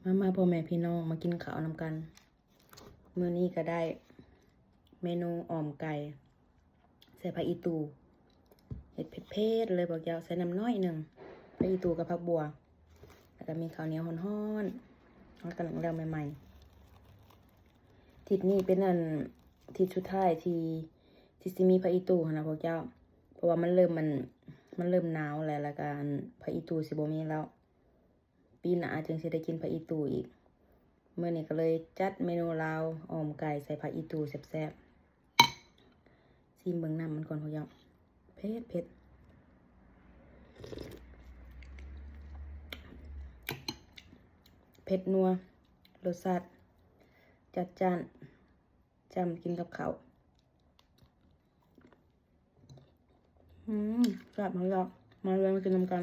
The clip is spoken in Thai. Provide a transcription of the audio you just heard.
มาพ่อแม่พี่น้องมากินข้าวนำกันมื้อนี้ก็ได้เมนูอ่อมไก่ใส่ผักอีตูเห็ดเผ็ดๆเลยบอกยาวใส่น้ำน้อยหนึ่งผักอีตูกับผักบัวแล้วก็มีข้าวเหนียวฮ้อนๆกำลังเริ่มใหม่ๆทิศนี้เป็นทิศสุดท้ายที่สิมีผักอีตูนะพวกเจ้าเพราะว่ามันเริ่มหนาวแล้วก็ผักอีตูสิบ่มีแล้วปีหน้าจึงสิได้กินผักอีตูอีกเมื่อนี้ก็เลยจัดเมนูลาวอ่อมไก่ใส่ผักอีตูแซ่บๆซิมเบิ่งน้ำมันก่อนพวกเจ้าเผ็ดนัวรสชาติจัดจ้านจำกินกับข้าวแซ่บมากเลยมาเรียนมากินนำกัน